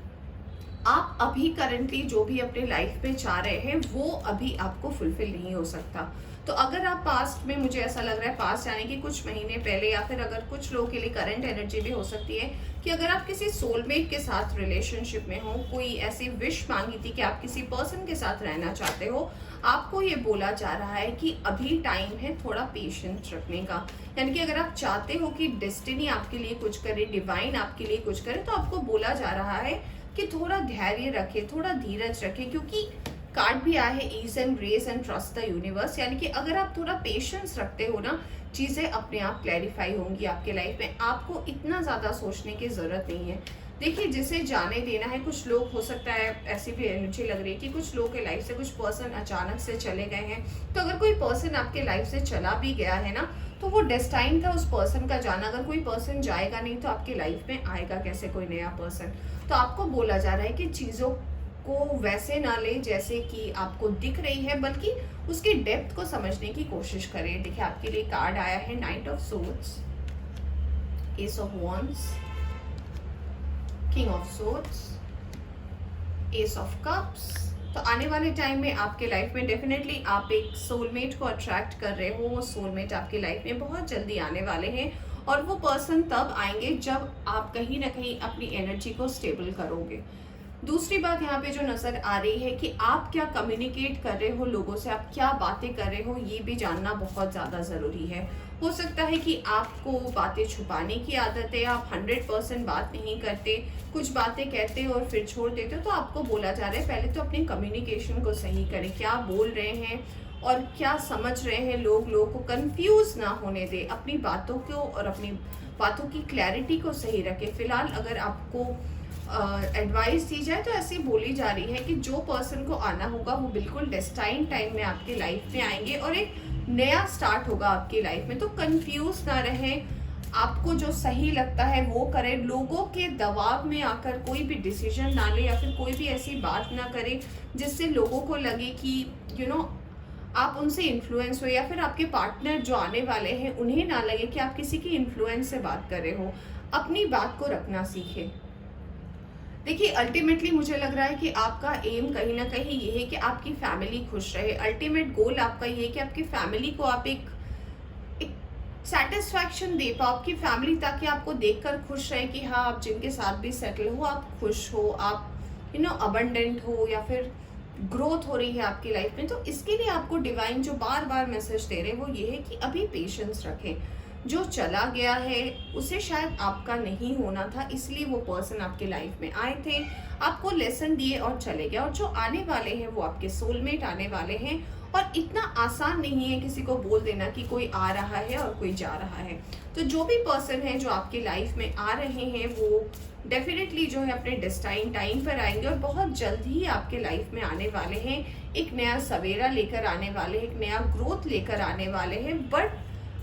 आप अभी करंटली जो भी अपने लाइफ में चाह रहे हैं वो अभी आपको फुलफिल नहीं हो सकता। तो अगर आप पास्ट में, मुझे ऐसा लग रहा है पास्ट यानी कि कुछ महीने पहले, या फिर अगर कुछ लोगों के लिए करंट एनर्जी भी हो सकती है कि अगर आप किसी सोलमेट के साथ रिलेशनशिप में हो, कोई ऐसी विश मांगी थी कि आप किसी पर्सन के साथ रहना चाहते हो, आपको ये बोला जा रहा है कि अभी टाइम है थोड़ा पेशेंस रखने का। यानी कि अगर आप चाहते हो कि डेस्टिनी आपके लिए कुछ करे, डिवाइन आपके लिए कुछ करे, तो आपको बोला जा रहा है कि थोड़ा धैर्य रखे, थोड़ा धीरज रखे, क्योंकि कार्ड भी आया है ease and grace and trust the universe. यानी कि अगर आप थोड़ा पेशेंस रखते हो ना, चीज़ें अपने आप क्लैरिफाई होंगी आपके लाइफ में। आपको इतना ज़्यादा सोचने की ज़रूरत नहीं है। देखिए, जिसे जाने देना है, कुछ लोग, हो सकता है ऐसी भी एनर्जी लग रही है कि कुछ लोगों के लाइफ से कुछ पर्सन अचानक से चले गए हैं। तो अगर कोई पर्सन आपके लाइफ से चला भी गया है ना, तो वो डेस्टाइन था उस पर्सन का जाना। अगर कोई पर्सन जाएगा नहीं तो आपकी लाइफ में आएगा कैसे कोई नया पर्सन? तो आपको बोला जा रहा है कि चीज़ों को वैसे ना ले जैसे कि आपको दिख रही है, बल्कि उसकी डेप्थ को समझने की कोशिश करें। देखिए, आपके लिए कार्ड आया है night of swords, S of wands, king of swords, S of cups. तो आने वाले टाइम में आपके लाइफ में डेफिनेटली आप एक सोलमेट को अट्रैक्ट कर रहे हो। वो सोलमेट आपकी लाइफ में बहुत जल्दी आने वाले हैं, और वो पर्सन तब आएंगे जब आप कहीं ना कहीं अपनी एनर्जी को स्टेबल करोगे। दूसरी बात यहाँ पे जो नजर आ रही है कि आप क्या कम्युनिकेट कर रहे हो लोगों से, आप क्या बातें कर रहे हो, ये भी जानना बहुत ज़्यादा ज़रूरी है। हो सकता है कि आपको बातें छुपाने की आदत है, आप 100% बात नहीं करते, कुछ बातें कहते हो और फिर छोड़ देते हो। तो आपको बोला जा रहा है पहले तो अपने कम्युनिकेशन को सही करें, क्या बोल रहे हैं और क्या समझ रहे हैं लोगों को कंफ्यूज ना होने दे, अपनी बातों को और अपनी बातों की क्लैरिटी को सही रखें। फिलहाल अगर आपको एडवाइस दी जाए तो ऐसी बोली जा रही है कि जो पर्सन को आना होगा वो बिल्कुल डेस्टाइन टाइम में आपकी लाइफ में आएंगे और एक नया स्टार्ट होगा आपकी लाइफ में। तो कंफ्यूज ना रहें, आपको जो सही लगता है वो करें, लोगों के दबाव में आकर कोई भी डिसीजन ना ले या फिर कोई भी ऐसी बात ना करें जिससे लोगों को लगे कि आप उनसे इन्फ्लुएंस हो, या फिर आपके पार्टनर जो आने वाले हैं उन्हें ना लगे कि आप किसी की इन्फ्लुएंस से बात कर रहे हो। अपनी बात को रखना सीखें। देखिए, अल्टीमेटली मुझे लग रहा है कि आपका एम कहीं ना कहीं ये है कि आपकी फैमिली खुश रहे। अल्टीमेट गोल आपका ये है कि आपकी फैमिली को आप एक सेटिस्फैक्शन दे पाओ आपकी फैमिली, ताकि आपको देखकर खुश रहे कि हाँ, आप जिनके साथ भी सेटल हो आप खुश हो, आप अबंडेंट हो, या फिर ग्रोथ हो रही है आपकी लाइफ में। तो इसके लिए आपको डिवाइन जो बार बार मैसेज दे रहे हैं वो ये है कि अभी पेशेंस रखें। जो चला गया है उसे शायद आपका नहीं होना था, इसलिए वो पर्सन आपके लाइफ में आए थे, आपको लेसन दिए और चले गए। और जो आने वाले हैं वो आपके सोलमेट आने वाले हैं, और इतना आसान नहीं है किसी को बोल देना कि कोई आ रहा है और कोई जा रहा है। तो जो भी पर्सन है जो आपकी लाइफ में आ रहे हैं वो डेफिनेटली जो है अपने डेस्टाइन टाइम पर आएंगे और बहुत जल्द ही आपके लाइफ में आने वाले हैं। एक नया सवेरा लेकर आने वाले हैं, एक नया ग्रोथ लेकर आने वाले हैं। बट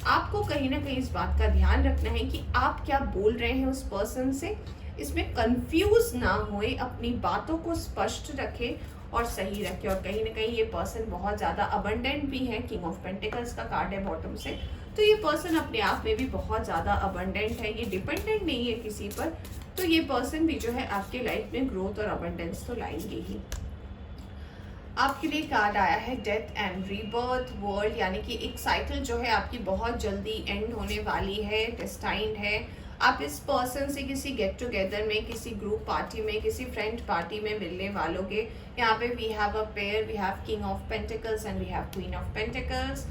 आपको कहीं ना कहीं इस बात का ध्यान रखना है कि आप क्या बोल रहे हैं उस पर्सन से, इसमें कंफ्यूज ना होए, अपनी बातों को स्पष्ट रखें और सही रखें। और कहीं ना कहीं ये पर्सन बहुत ज़्यादा अबंडेंट भी है, किंग ऑफ पेंटिकल्स का कार्ड है बॉटम से। तो ये पर्सन अपने आप में भी बहुत ज़्यादा अबंडेंट है, ये डिपेंडेंट नहीं है किसी पर। तो ये पर्सन भी जो है आपके लाइफ में ग्रोथ और अबंडेंस तो लाएंगे ही। आपके लिए कार्ड आया है डेथ एंड रीबर्थ वर्ल्ड, यानी कि एक साइकिल जो है आपकी बहुत जल्दी एंड होने वाली है, डेस्टाइंड है। आप इस पर्सन से किसी गेट टुगेदर में, किसी ग्रुप पार्टी में, किसी फ्रेंड पार्टी में मिलने वालों के। यहाँ पे we have a pair, we have king of pentacles and we have queen of pentacles.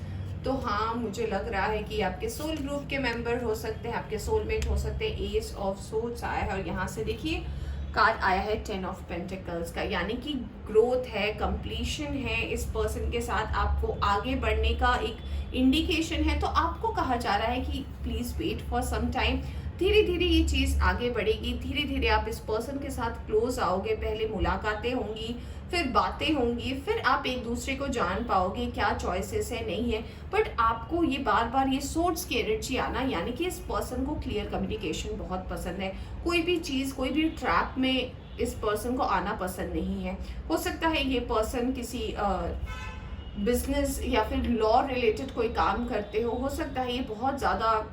तो हाँ, मुझे लग रहा है कि आपके सोल ग्रुप के मेंबर हो सकते हैं, आपके सोलमेट हो सकते हैं। एस ऑफ सोर्ड्स आया है और यहाँ से देखिए कार्ड आया है 10 ऑफ पेंटिकल्स का, यानी कि ग्रोथ है, कंप्लीशन है। इस पर्सन के साथ आपको आगे बढ़ने का एक इंडिकेशन है। तो आपको कहा जा रहा है कि please wait for some time. धीरे धीरे ये चीज़ आगे बढ़ेगी, धीरे धीरे आप इस पर्सन के साथ क्लोज आओगे। पहले मुलाकातें होंगी, फिर बातें होंगी, फिर आप एक दूसरे को जान पाओगे क्या चॉइसेस है, नहीं है। बट आपको ये बार बार ये सोर्ड्स की एनर्जी आना, यानी कि इस पर्सन को क्लियर कम्युनिकेशन बहुत पसंद है। कोई भी चीज़, कोई भी ट्रैप में इस पर्सन को आना पसंद नहीं है। हो सकता है ये पर्सन किसी बिजनेस या फिर लॉ रिलेटेड कोई काम करते हो सकता है ये बहुत ज़्यादा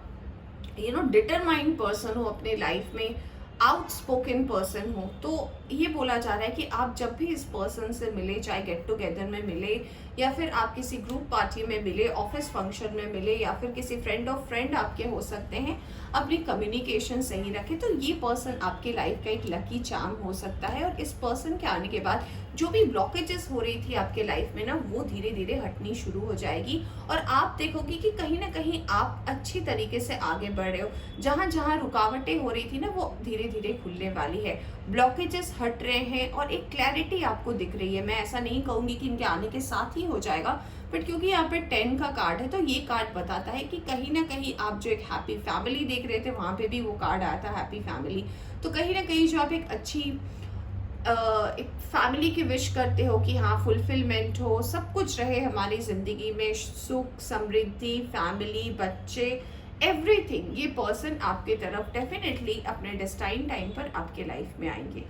डिटरमाइंड पर्सन हो अपने लाइफ में, आउटस्पोकन पर्सन हो। तो ये बोला जा रहा है कि आप जब भी इस पर्सन से मिले, चाहे गेट टुगेदर में मिले या फिर आप किसी ग्रुप पार्टी में मिले, ऑफिस फंक्शन में मिले या फिर किसी फ्रेंड ऑफ फ्रेंड आपके हो सकते हैं, अपनी कम्युनिकेशन सही रखें। तो ये पर्सन आपके लाइफ का एक लकी चार्म हो सकता है। और इस पर्सन के आने के बाद जो भी ब्लॉकेजेस हो रही थी आपके लाइफ में ना, वो धीरे धीरे हटनी शुरू हो जाएगी और आप देखोगे कि कहीं ना कहीं आप अच्छी तरीके से आगे बढ़ रहे हो। जहाँ जहाँ रुकावटें हो रही थी ना, वो धीरे धीरे खुलने वाली है, ब्लॉकेजेस हट रहे हैं और एक क्लैरिटी आपको दिख रही है। मैं ऐसा नहीं कहूँगी कि इनके आने के साथ ही हो जाएगा, बट क्योंकि यहाँ पे 10 का कार्ड है तो ये कार्ड बताता है कि कहीं ना कहीं आप जो एक हैप्पी फैमिली देख रहे थे, वहाँ पे भी वो कार्ड आया था हैप्पी फैमिली। तो कहीं ना कहीं जो आप एक अच्छी एक फैमिली की विश करते हो कि हाँ फुलफिलमेंट हो, सब कुछ रहे हमारी ज़िंदगी में, सुख समृद्धि, फैमिली, बच्चे, एवरीथिंग, ये पर्सन आपके तरफ डेफिनेटली अपने डेस्टाइन टाइम पर आपके लाइफ में आएंगे।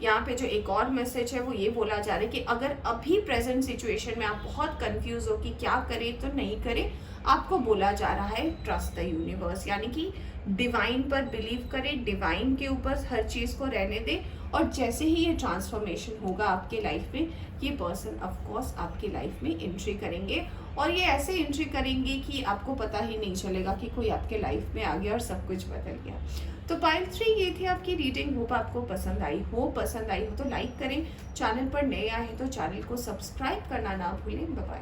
यहाँ पे जो एक और मैसेज है वो ये बोला जा रहा है कि अगर अभी प्रेजेंट सिचुएशन में आप बहुत कंफ्यूज हो कि क्या करें तो नहीं करें, आपको बोला जा रहा है ट्रस्ट द यूनिवर्स, यानी कि डिवाइन पर बिलीव करें, डिवाइन के ऊपर हर चीज़ को रहने दें। और जैसे ही ये ट्रांसफॉर्मेशन होगा आपके लाइफ में, ये पर्सन ऑफ कोर्स आपकी लाइफ में एंट्री करेंगे और ये ऐसे एंट्री करेंगे कि आपको पता ही नहीं चलेगा कि कोई आपके लाइफ में आ गया और सब कुछ बदल गया। तो पाइल 3 ये थी आपकी रीडिंग। होप आपको पसंद आई हो तो लाइक करें, चैनल पर नए आए हैं तो चैनल को सब्सक्राइब करना ना भूलें। Bye bye.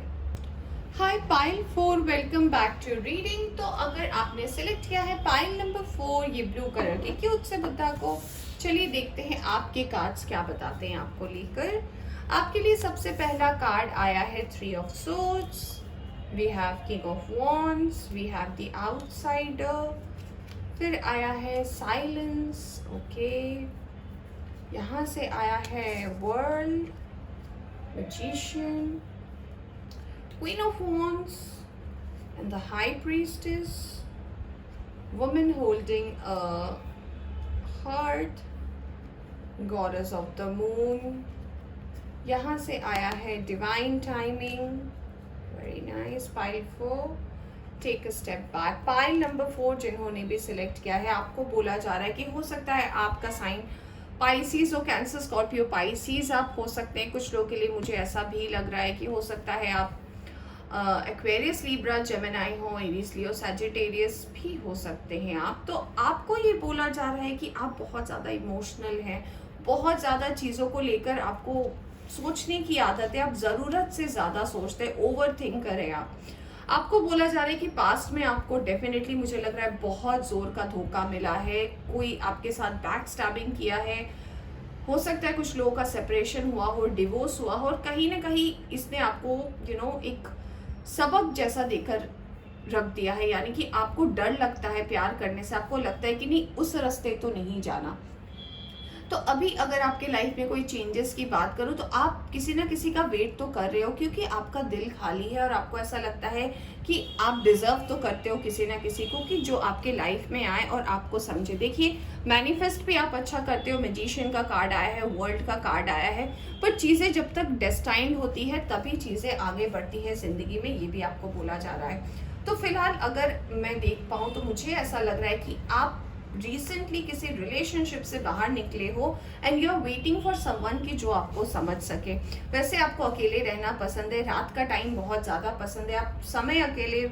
Hi pile 4, welcome back to reading. तो अगर आपने सिलेक्ट किया है पाइल नंबर 4, ये ब्लू कलर के क्यूट से बुद्धा को, चलिए देखते हैं आपके कार्ड्स क्या बताते हैं आपको लेकर। आपके लिए सबसे पहला कार्ड आया है 3 of swords, we have king of wands, we have the outsider, फिर आया है साइलेंस, ओके। यहाँ से आया है world, magician, Queen of Wands and the High Priestess, woman holding a heart, Goddess of the Moon. यहाँ से आया है Divine Timing, very nice. Pile 4, take a step back. Pile number 4 जिन्होंने भी सिलेक्ट किया है, आपको बोला जा रहा है कि हो सकता है आपका साइन पाइसिस हो, कैंसर, स्कॉर्पियो, पाइसिस आप हो सकते हैं। कुछ लोगों के लिए मुझे ऐसा भी लग रहा है कि हो सकता है आप एक्वेरियस, लिब्रा, जेमिनाई हो, एरीज, लियो, सैजिटेरियस भी हो सकते हैं आप। तो आपको ये बोला जा रहा है कि आप बहुत ज़्यादा इमोशनल हैं, बहुत ज़्यादा चीज़ों को लेकर आपको सोचने की आदत है, आप ज़रूरत से ज़्यादा सोचते हैं, ओवर थिंक करें आप। आपको बोला जा रहा है कि पास्ट में आपको डेफिनेटली मुझे लग रहा है बहुत ज़ोर का धोखा मिला है, कोई आपके साथ बैक स्टैबिंग किया है, हो सकता है कुछ लोगों का सेपरेशन हुआ हो, डिवोर्स हुआ हो, और कहीं ना कहीं इसने आपको एक सबक जैसा देकर रख दिया है। यानी कि आपको डर लगता है प्यार करने से, आपको लगता है कि नहीं उस रास्ते तो नहीं जाना। तो अभी अगर आपके लाइफ में कोई चेंजेस की बात करूं तो आप किसी ना किसी का वेट तो कर रहे हो, क्योंकि आपका दिल खाली है और आपको ऐसा लगता है कि आप डिजर्व तो करते हो किसी ना किसी को कि जो आपके लाइफ में आए और आपको समझे। देखिए मैनिफेस्ट भी आप अच्छा करते हो, मैजिशियन का कार्ड आया है, वर्ल्ड का कार्ड आया है, पर चीज़ें जब तक डेस्टाइन्ड होती है तभी चीज़ें आगे बढ़ती है ज़िंदगी में, ये भी आपको बोला जा रहा है। तो फिलहाल अगर मैं देख पाऊँ तो मुझे ऐसा लग रहा है कि आप रिसेंटली किसी रिलेशनशिप से बाहर निकले हो and you are waiting for someone कि जो आपको समझ सके। वैसे आपको अकेले रहना पसंद है, रात का टाइम बहुत ज़्यादा पसंद है, आप समय अकेले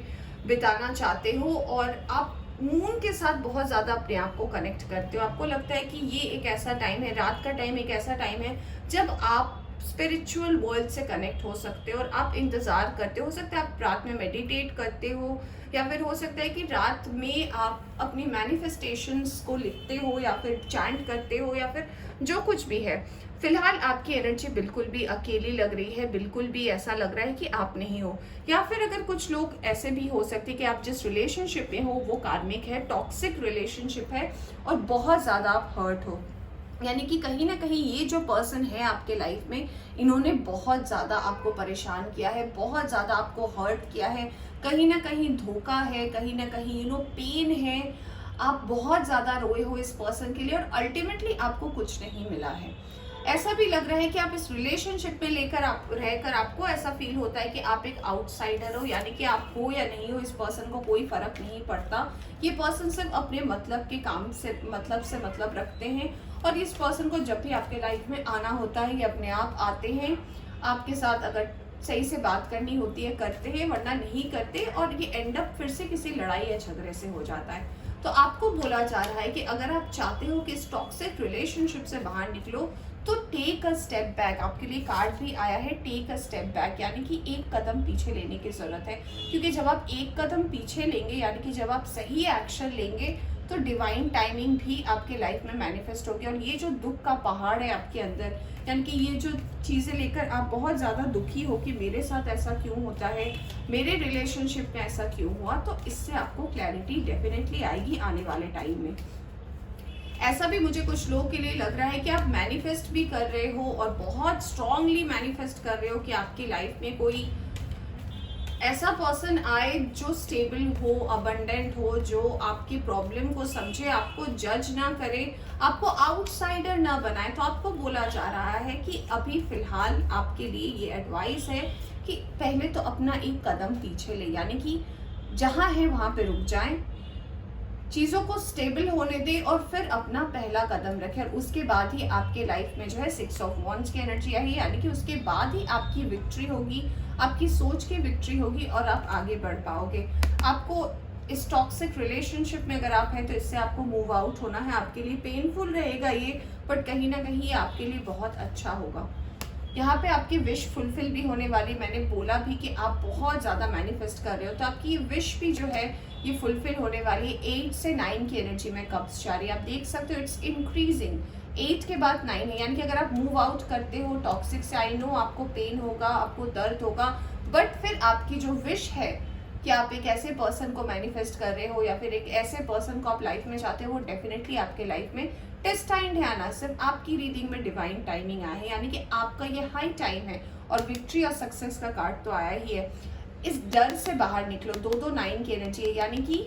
बिताना चाहते हो और आप मून के साथ बहुत ज़्यादा अपने आप को कनेक्ट करते हो। आपको लगता है कि ये एक ऐसा टाइम है, रात का टाइम एक ऐसा टाइम है जब आप स्पिरिचुअल वर्ल्ड से कनेक्ट हो सकते हो और आप इंतज़ार करते हो सकता है आप रात में मेडिटेट करते हो, या फिर हो सकता है कि रात में आप अपनी मैनिफेस्टेशंस को लिखते हो या फिर चैंट करते हो या फिर जो कुछ भी है। फिलहाल आपकी एनर्जी बिल्कुल भी अकेली लग रही है, बिल्कुल भी ऐसा लग रहा है कि आप नहीं हो। या फिर अगर कुछ लोग ऐसे भी हो सकते हैं कि आप जिस रिलेशनशिप में हो वो कार्मिक है, टॉक्सिक रिलेशनशिप है और बहुत ज़्यादा आप हर्ट हो। यानी कि कहीं ना कहीं ये जो पर्सन है आपके लाइफ में, इन्होंने बहुत ज़्यादा आपको परेशान किया है, बहुत ज़्यादा आपको हर्ट किया है, कहीं ना कहीं धोखा है, कहीं ना कहीं पेन है। आप बहुत ज़्यादा रोए हो इस पर्सन के लिए और अल्टीमेटली आपको कुछ नहीं मिला है। ऐसा भी लग रहा है कि आप इस रिलेशनशिप में लेकर आप रहकर आपको ऐसा फील होता है कि आप एक आउटसाइडर हो, यानी कि आप हो या नहीं हो इस पर्सन को कोई फर्क नहीं पड़ता। ये पर्सन सिर्फ अपने मतलब के काम से मतलब रखते हैं और इस पर्सन को जब भी आपके लाइफ में आना होता है ये अपने आप आते हैं। आपके साथ अगर सही से बात करनी होती है करते हैं, वरना नहीं करते और ये एंड अप फिर से किसी लड़ाई या झगड़े से हो जाता है। तो आपको बोला जा रहा है कि अगर आप चाहते हो कि इस टॉक्सिक रिलेशनशिप से बाहर निकलो तो टेक अ स्टेप बैक। आपके लिए कार्ड भी आया है टेक अ स्टेप बैक, यानी कि एक कदम पीछे लेने की जरूरत है। क्योंकि जब आप एक कदम पीछे लेंगे, यानी कि जब आप सही एक्शन लेंगे, तो डिवाइन टाइमिंग भी आपके लाइफ में मैनिफेस्ट होगी। और ये जो दुख का पहाड़ है आपके अंदर, यानी कि ये जो चीज़ें लेकर आप बहुत ज़्यादा दुखी हो कि मेरे साथ ऐसा क्यों होता है, मेरे रिलेशनशिप में ऐसा क्यों हुआ, तो इससे आपको क्लैरिटी डेफिनेटली आएगी आने वाले टाइम में। ऐसा भी मुझे कुछ लोगों के लिए लग रहा है कि आप मैनिफेस्ट भी कर रहे हो और बहुत स्ट्रांगली मैनिफेस्ट कर रहे हो कि आपकी लाइफ में कोई ऐसा पर्सन आए जो स्टेबल हो, अबंडेंट हो, जो आपकी प्रॉब्लम को समझे, आपको जज ना करे, आपको आउटसाइडर ना बनाए। तो आपको बोला जा रहा है कि अभी फिलहाल आपके लिए ये एडवाइस है कि पहले तो अपना एक कदम पीछे ले, यानी कि जहाँ है वहाँ पे रुक जाएं, चीज़ों को स्टेबल होने दे और फिर अपना पहला कदम रखें। और उसके बाद ही आपके लाइफ में जो है 6 ऑफ वॉन्ड्स की एनर्जी आई, यानी कि उसके बाद ही आपकी विक्ट्री होगी, आपकी सोच की विक्ट्री होगी और आप आगे बढ़ पाओगे। आपको इस टॉक्सिक रिलेशनशिप में अगर आप हैं तो इससे आपको मूव आउट होना है। आपके लिए पेनफुल रहेगा ये, बट कहीं ना कहीं ये आपके लिए बहुत अच्छा होगा। यहाँ पे आपकी विश फुलफिल भी होने वाली। मैंने बोला भी कि आप बहुत ज़्यादा मैनिफेस्ट कर रहे हो, तो आपकी विश भी जो है ये फुलफिल होने वाली है। 8 से 9 की एनर्जी में कप्स जा रही है, आप देख सकते हो इट्स इंक्रीजिंग। 8 के बाद 9 है, यानी कि अगर आप मूव आउट करते हो टॉक्सिक से, आई नो आपको पेन होगा, आपको दर्द होगा, बट फिर आपकी जो विश है कि आप एक ऐसे पर्सन को मैनिफेस्ट कर रहे हो या फिर एक ऐसे पर्सन को आप लाइफ में चाहते हो, वो डेफिनेटली आपके लाइफ में डेस्टाइन्ड है आना। सिर्फ आपकी रीडिंग में डिवाइन टाइमिंग आया है, यानी कि आपका ये हाई टाइम है और विक्ट्री और सक्सेस का कार्ड तो आया ही है। इस डर से बाहर निकलो। 2 9 की एनर्जी है, यानी कि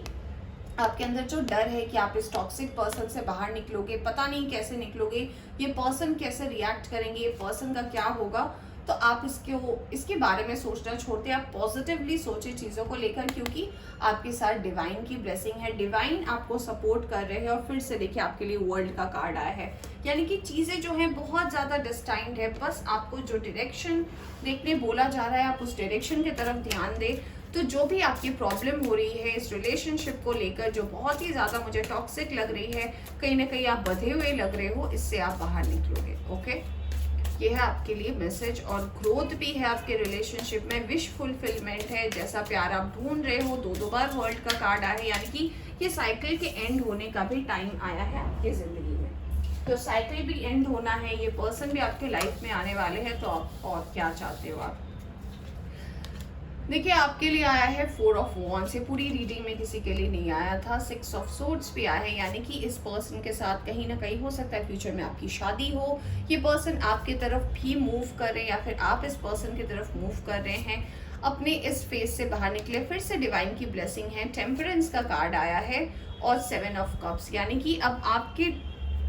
आपके अंदर जो डर है कि आप इस टॉक्सिक पर्सन से बाहर निकलोगे, पता नहीं कैसे निकलोगे, ये पर्सन कैसे रिएक्ट करेंगे, ये पर्सन का क्या होगा, तो आप इसके बारे में सोचना छोड़ते, आप पॉजिटिवली सोचे चीज़ों को लेकर, क्योंकि आपके साथ डिवाइन की ब्लेसिंग है, डिवाइन आपको सपोर्ट कर रहे हैं। और फिर से देखिए आपके लिए वर्ल्ड का कार्ड आया है, यानी कि चीज़ें जो हैं बहुत ज़्यादा डिस्टाइंड है। बस आपको जो डायरेक्शन देखने बोला जा रहा है आप उस डायरेक्शन की तरफ ध्यान दें। तो जो भी आपकी प्रॉब्लम हो रही है इस रिलेशनशिप को लेकर, जो बहुत ही ज़्यादा मुझे टॉक्सिक लग रही है, कहीं ना कहीं आप बंधे हुए लग रहे हो, इससे आप बाहर निकलोगे। ओके, ये है आपके लिए मैसेज। और ग्रोथ भी है आपके रिलेशनशिप में, विश फुलफिलमेंट है, जैसा प्यार आप ढूंढ रहे हो। 2 बार वर्ल्ड का कार्ड आया है, यानी कि ये साइकिल के एंड होने का भी टाइम आया है आपकी जिंदगी में। तो साइकिल भी एंड होना है, ये पर्सन भी आपके लाइफ में आने वाले हैं। तो आप और क्या चाहते हो आप देखिए, आपके लिए आया है 4 ऑफ वॉन्ड्स। ये पूरी रीडिंग में किसी के लिए नहीं आया था। 6 ऑफ सोर्ड्स भी आया है, यानी कि इस पर्सन के साथ कहीं ना कहीं हो सकता है फ्यूचर में आपकी शादी हो, ये पर्सन आपकी तरफ भी मूव कर रहे हैं या फिर आप इस पर्सन की तरफ मूव कर रहे हैं, अपने इस फेज से बाहर निकले। फिर से डिवाइन की ब्लेसिंग है, टेम्परेंस का कार्ड आया है और 7 ऑफ कप्स, यानी कि अब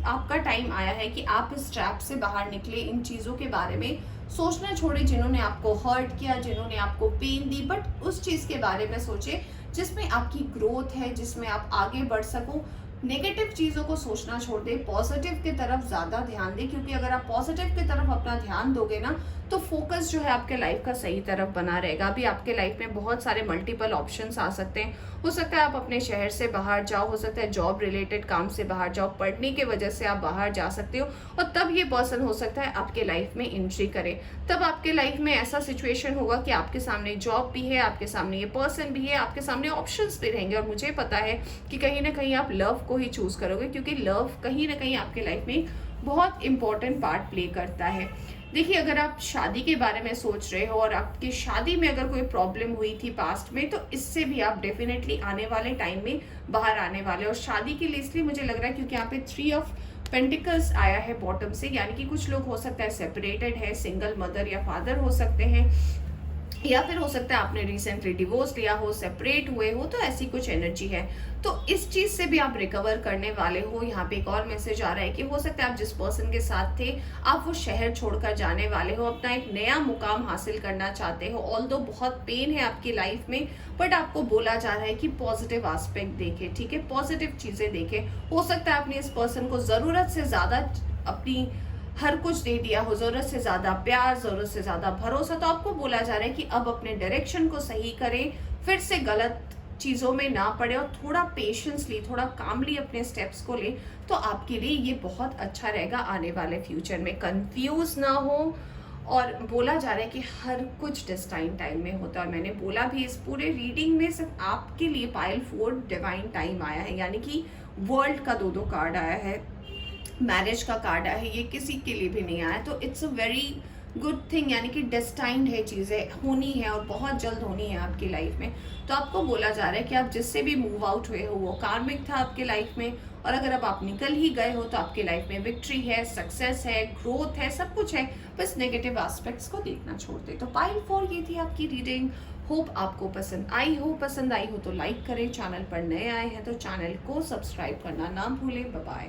आपका टाइम आया है कि आप इस ट्रैप से बाहर निकले, इन चीज़ों के बारे में सोचना छोड़े जिन्होंने आपको हर्ट किया, जिन्होंने आपको पेन दी, बट उस चीज़ के बारे में सोचे जिसमें आपकी ग्रोथ है, जिसमें आप आगे बढ़ सको। नेगेटिव चीज़ों को सोचना छोड़ दें, पॉजिटिव की तरफ ज़्यादा ध्यान दें, क्योंकि अगर आप पॉजिटिव की तरफ अपना ध्यान दोगे ना तो फोकस जो है आपके लाइफ का सही तरफ बना रहेगा। अभी आपके लाइफ में बहुत सारे मल्टीपल ऑप्शंस आ सकते हैं। हो सकता है आप अपने शहर से बाहर जाओ, हो सकता है जॉब रिलेटेड काम से बाहर जाओ, पढ़ने के वजह से आप बाहर जा सकते हो, और तब ये पर्सन हो सकता है आपके लाइफ में एंट्री करे। तब आपके लाइफ में ऐसा सिचुएशन होगा कि आपके सामने जॉब भी है, आपके सामने ये पर्सन भी है, आपके सामने ऑप्शंस भी रहेंगे। और मुझे पता है कि कहीं ना कहीं आप लव को ही चूज करोगे, क्योंकि लव कहीं ना कहीं आपके लाइफ में बहुत इंपॉर्टेंट पार्ट प्ले करता है। देखिए, अगर आप शादी के बारे में सोच रहे हो और आपकी शादी में अगर कोई प्रॉब्लम हुई थी पास्ट में, तो इससे भी आप डेफिनेटली आने वाले टाइम में बाहर आने वाले। और शादी के लिए इसलिए मुझे लग रहा है क्योंकि यहाँ पे 3 ऑफ पेंटिकल्स आया है बॉटम से, यानी कि कुछ लोग हो सकता है सेपरेटेड है, सिंगल मदर या फादर हो सकते हैं, या फिर हो सकता है आपने रिसेंटली डिवोर्स लिया हो, सेपरेट हुए हो, तो ऐसी कुछ एनर्जी है। तो इस चीज से भी आप रिकवर करने वाले हो। यहाँ पे एक और मैसेज आ रहा है कि हो सकता है आप जिस पर्सन के साथ थे आप वो शहर छोड़कर जाने वाले हो, अपना एक नया मुकाम हासिल करना चाहते हो। ऑल्दो बहुत पेन है आपकी लाइफ में, बट आपको बोला जा रहा है कि पॉजिटिव एस्पेक्ट देखे, ठीक है, पॉजिटिव चीजें देखे। हो सकता है आपने इस पर्सन को जरूरत से ज्यादा अपनी हर कुछ दे दिया हो, जरूरत से ज्यादा प्यार, जरूरत से ज्यादा भरोसा, तो आपको बोला जा रहा है कि अब अपने डायरेक्शन को सही करें, फिर से गलत चीजों में ना पड़े, और थोड़ा पेशेंसली, थोड़ा कामली अपने स्टेप्स को ले, तो आपके लिए ये बहुत अच्छा रहेगा आने वाले फ्यूचर में। कंफ्यूज ना हो। और बोला जा रहा है कि हर कुछ डिस्टाइन टाइम में होता है। मैंने बोला भी, इस पूरे रीडिंग में सिर्फ आपके लिए पाइल 4 डिवाइन टाइम आया है, यानी कि वर्ल्ड का 2-2 कार्ड आया है, मैरिज का कार्ड आया है, ये किसी के लिए भी नहीं आया। तो it's a very good thing, यानी कि डेस्टाइंड है, चीज़ें होनी है और बहुत जल्द होनी है आपकी लाइफ में। तो आपको बोला जा रहा है कि आप जिससे भी मूव आउट हुए हो वो कार्मिक था आपके लाइफ में, और अगर अब आप निकल ही गए हो तो आपके लाइफ में विक्ट्री है, सक्सेस है, ग्रोथ है, सब कुछ है। बस नेगेटिव एस्पेक्ट्स को देखना छोड़ दे। तो पाइल 4 ये थी आपकी रीडिंग। होप आपको पसंद आई हो। पसंद आई हो तो लाइक करें, चैनल पर नए आए हैं तो चैनल को सब्सक्राइब करना ना भूलें। Bye bye.